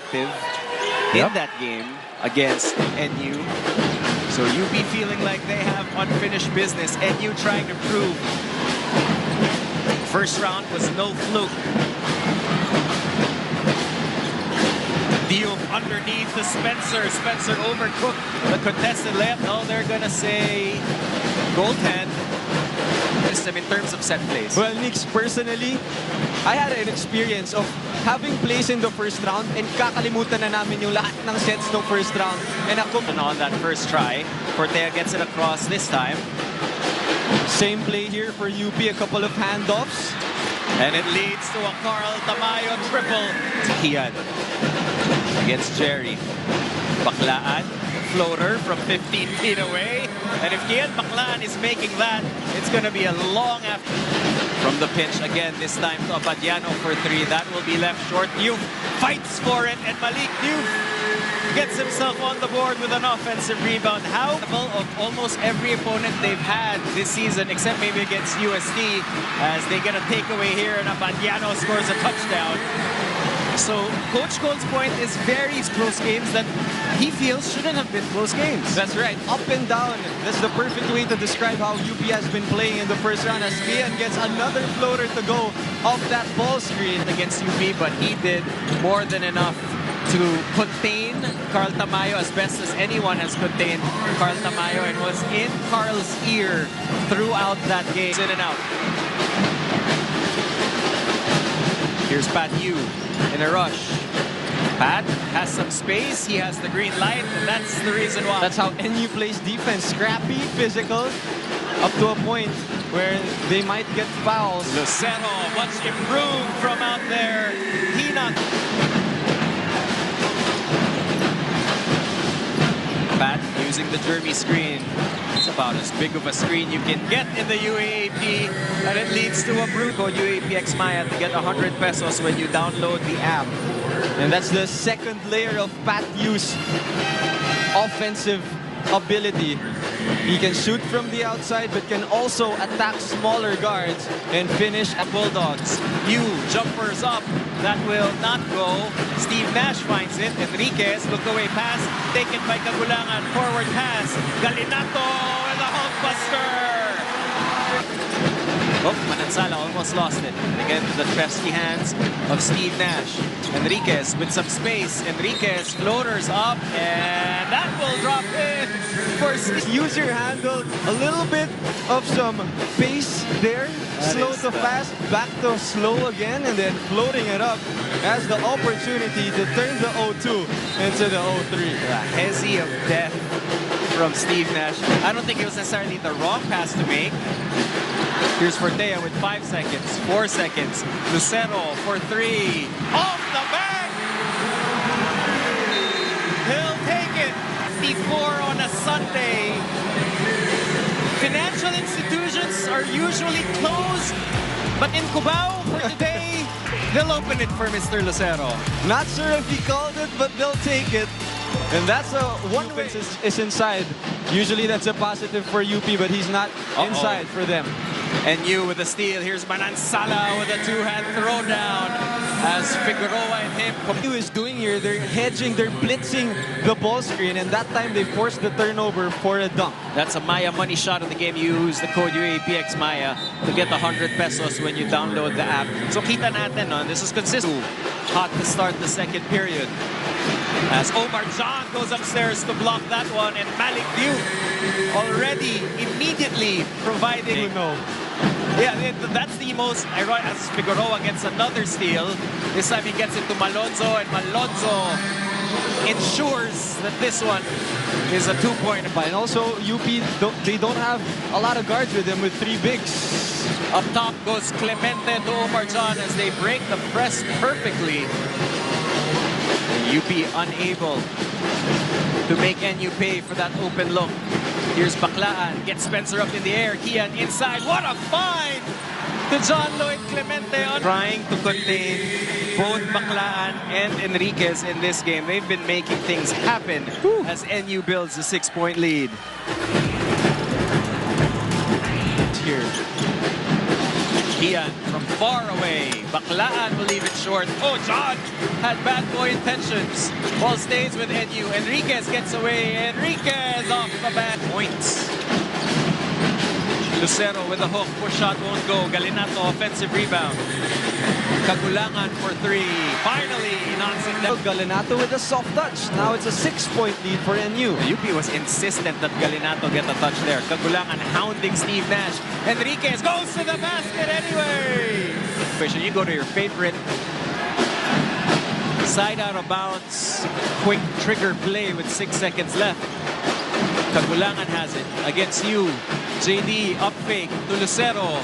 effective in that game against NU. So UP feeling like they have unfinished business. NU trying to prove. First round was no fluke. Diop underneath to Spencer. Spencer overcooked the contested layup. No, they're gonna say goaltend. In terms of set plays. Well, Nix, personally, I had an experience of having plays in the first round and kakalimutan na namin yung lahat ng sets ng first round. And on that first try, Cortea gets it across this time. Same play here for UP, a couple of handoffs. And it leads to a Carl Tamayo triple. Kian against Jerry. Baklaan, floater from 15 feet away. And if Kian Baklaan is making that, it's going to be a long after. From the pinch again, this time to Abadiano for 3. That will be left short. Diouf fights for it, and Malik Diouf gets himself on the board with an offensive rebound. How of almost every opponent they've had this season, except maybe against USD, as they get a takeaway here, and Abadiano scores a touchdown. So Coach Cole's point is very close games that he feels shouldn't have been close games. That's right. Up and down. That's the perfect way to describe how UP has been playing in the first round, as Kian gets another floater to go off that ball screen against UP, but he did more than enough to contain Carl Tamayo as best as anyone has contained Carl Tamayo, and was in Carl's ear throughout that game. In and out. Here's Pat Yu in a rush. Pat has some space. He has the green light, and that's the reason why. That's how NU plays defense. Scrappy, physical, up to a point where they might get fouls. Lucero, much improved from out there. He not. Pat using the Jeremy screen. It's about as big of a screen you can get in the UAAP, and it leads to a code UAAP X Maya to get 100 pesos when you download the app. And that's the second layer of Pat Yu's offensive ability. He can shoot from the outside, but can also attack smaller guards and finish at Bulldogs. Yu jumpers up. That will not go. Steve Nash finds it. Enriquez, look away pass. Taken by Kagulangan. Forward pass. Galinato with a hulkbuster. Oh, Manansala almost lost it. Again, the trusty hands of Steve Nash. Enriquez with some space. Enriquez floaters up, and that will drop in. Use your handle, a little bit of some pace there. Slow to fast, back to slow again, and then floating it up has the opportunity to turn the 0-2 into the 0-3. The hezzy of death from Steve Nash. I don't think it was necessarily the wrong pass to make. Here's Fortea with 5 seconds, 4 seconds. Lucero for 3. Off the back! He'll take it. Before on a Sunday. Financial institutions are usually closed, but in Cubao for today, they'll open it for Mr. Lucero. Not sure if he called it, but they'll take it. And that's a one way is inside. Usually that's a positive for UP, but he's not inside for them. And you with the steal. Here's Manansala with a two-hand throwdown as Figueroa and him. What he is doing here, they're hedging, they're blitzing the ball screen, and that time they forced the turnover for a dunk. That's a Maya money shot of the game. You use the code UAPX Maya to get 100 pesos when you download the app. So kita natin, no? This is consistent. Hot to start the second period. As Omar John goes upstairs to block that one, and Malik Diouf already immediately providing. Yeah, that's the most ironic, as Figueroa gets another steal. This time he gets it to Malonzo, and Malonzo ensures that this one is a two-pointer. And also, UP, they don't have a lot of guards with them with 3 bigs. Up top goes Clemente to Omar John as they break the press perfectly. UP unable to make NU pay for that open look. Here's Baklaan, gets Spencer up in the air. Kian inside, what a find to John Lloyd Clemente. Trying to contain both Baklaan and Enriquez in this game. They've been making things happen as NU builds a 6-point lead. Here. Kian from far away. Baklaan will leave it short. Oh, John had bad boy intentions. Ball stays with NU. Enriquez gets away. Enriquez off the bat. Points. Lucero with a hook. Push shot won't go. Galinato offensive rebound. Kagulangan for three. Finally knocks it down. Galinato with a soft touch. Now it's a 6-point lead for NU. UP was insistent that Galinato get a touch there. Kagulangan hounding Steve Nash. Enriquez goes to the basket anyway. You go to your favorite side out of bounds, quick trigger play with 6 seconds left. Kagulangan has it against you. JD up fake to Lucero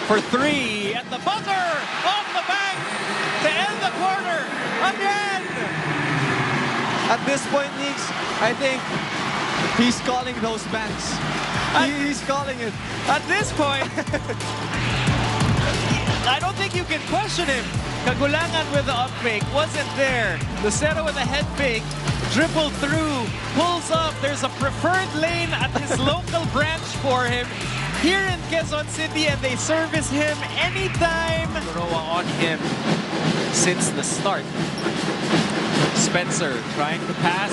for three at the buzzer, off the bank to end the quarter again. At this point, Nix, I think he's calling those banks. He's calling it. At this point, I don't think you can question him. Kagulangan with the up fake wasn't there. Lucero with a head fake, dribbled through, pulls up. There's a preferred lane at his local branch for him here in Quezon City, and they service him anytime. Roa on him since the start. Spencer trying to pass.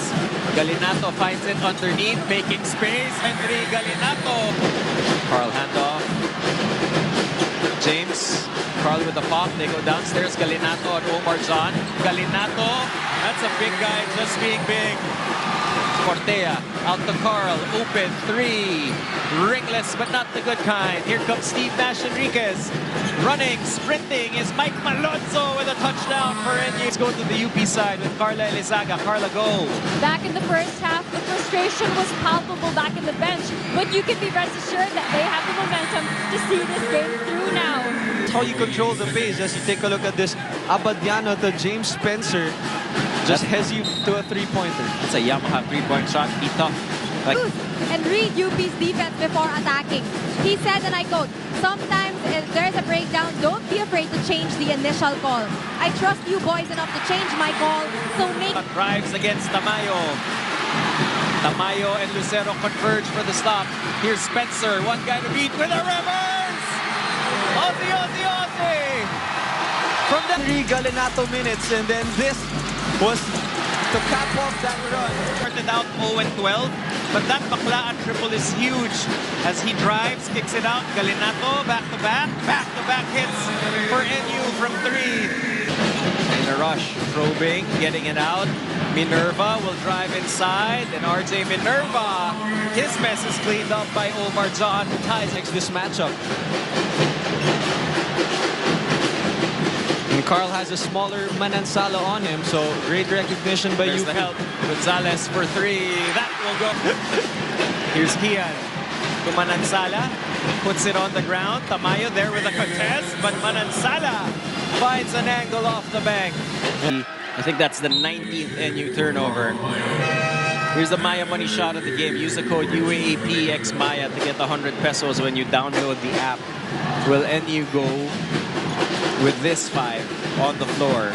Galinato finds it underneath, making space. Henry Galinato. Carl handoff. James. Carl with the pop. They go downstairs. Galinato and Omar John. Galinato. That's a big guy just being big. Cortea out to Carl. Open three. Ringless but not the good kind. Here comes Steve Nash Enriquez. Running, sprinting is Mike Malonzo with a touchdown for NU. Let's go to the UP side with Carla Elizaga. Carla, go. Back in the first half, the frustration was palpable back in the bench, but you can be rest assured that they have the momentum to see this game through now. How you control the pace as you take a look at this Abadiano to James Spencer. Just heads you to a three-pointer. It's a Yamaha three-point shot. Tito. Like, and read UP's defense before attacking. He said, and I quote, "Sometimes if there's a breakdown, don't be afraid to change the initial call. I trust you boys enough to change my call, so make..." Drives against Tamayo. Tamayo and Lucero converge for the stop. Here's Spencer, one guy to beat with a reverse! Ozzy, Ozzy, Ozzy! From the 3 Galinato minutes, and then this was to cap off that run. Started out 0-12, but that Baklaan triple is huge. As he drives, kicks it out. Galinato, back-to-back hits for NU from three. In a rush, probing, getting it out. Minerva will drive inside, and RJ Minerva, his mess is cleaned up by Omar John, who ties This matchup. And Carl has a smaller Manansala on him, so great recognition by There's UP. the help. Gonzalez for three. That will go. Here's Kian to Manansala. Puts it on the ground. Tamayo there with a contest, but Manansala finds an angle off the bank. I think that's the 19th NU turnover. Here's the Maya money shot of the game. Use the code UAAP X Maya to get 100 pesos when you download the app. Will NU go with this five on the floor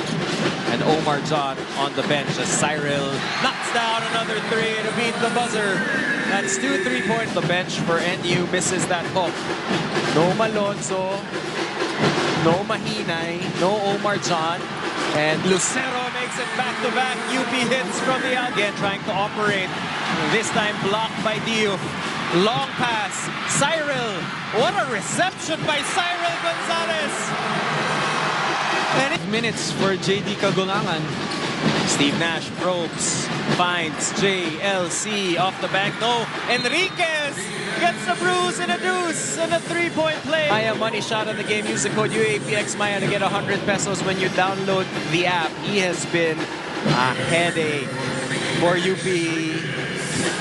and Omar John on the bench as Cyril knocks down another three to beat the buzzer. That's 2 3-point. The bench for NU misses that hook. No Malonzo, no Mahinay, no Omar John, and Lucero makes it back-to-back. UP hits from the out. Again trying to operate. This time blocked by Diouf. Long pass. Cyril. What a reception by Cyril Gonzalez. And minutes for JD Kagulangan. Steve Nash probes, finds JLC off the bank. No, Enriquez gets a bruise and a deuce and a 3-point play. Maya money shot of the game. Use the code UAPX Maya to get 100 pesos when you download the app. He has been a headache for UP,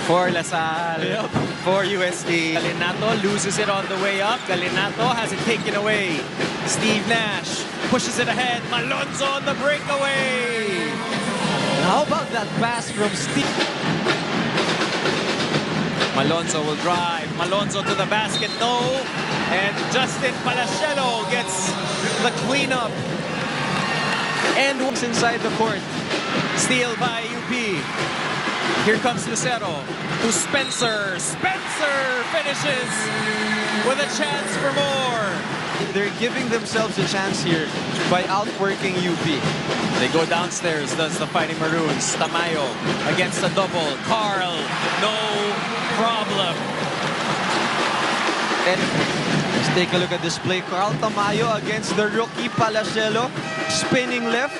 for LaSalle, for USD. Galinato loses it on the way up. Galinato has it taken away. Steve Nash pushes it ahead. Malonzo on the breakaway. How about that pass from Steve? Malonzo will drive. Malonzo to the basket. No. And Justin Palacielo gets the cleanup. And walks inside the court. Steal by UP. Here comes Lucero to Spencer. Spencer finishes with a chance for more. they're giving themselves a chance here by outworking UP. They go downstairs, does the Fighting Maroons. Tamayo against the double. Carl, no problem. And let's take a look at this play. Carl Tamayo against the rookie Palacielo. Spinning left,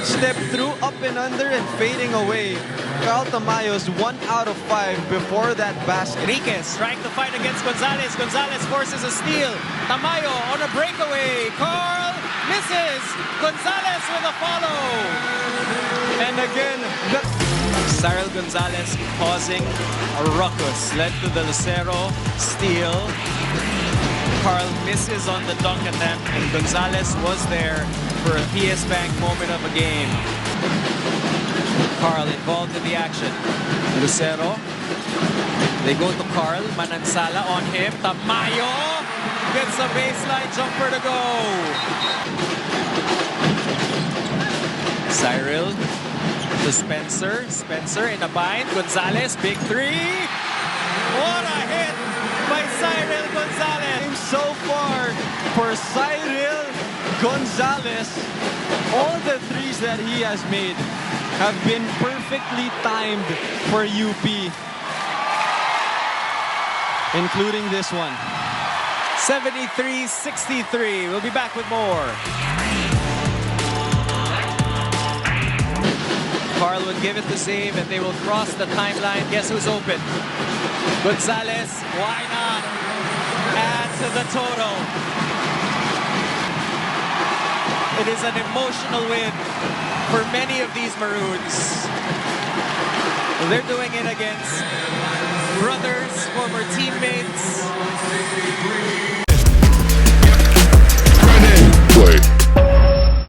step through, up and under, and fading away. Carl Tamayo's 1 out of 5 before that basket. Enriquez trying to fight against Gonzalez. Gonzalez forces a steal. Tamayo on a breakaway. Carl misses. Gonzalez with a follow. And again, Cyril Gonzalez causing a ruckus. Led to the Lucero steal. Carl misses on the dunk attempt, and Gonzalez was there for a PS Bank moment of a game. Carl involved in the action. Lucero. They go to Carl. Manansala on him. Tamayo gets a baseline jumper to go. Cyril to Spencer. Spencer in a bind. Gonzalez, big three. What a hit by Cyril Gonzalez. so far for Cyril Gonzalez. All the threes that he has made have been perfectly timed for UP, including this one. 73-63. We'll be back with more. Carl would give it to save, and they will cross the timeline. Guess who's open? Gonzalez. Why not? Add to the total. It is an emotional win for many of these Maroons. They're doing it against brothers, former teammates. Play.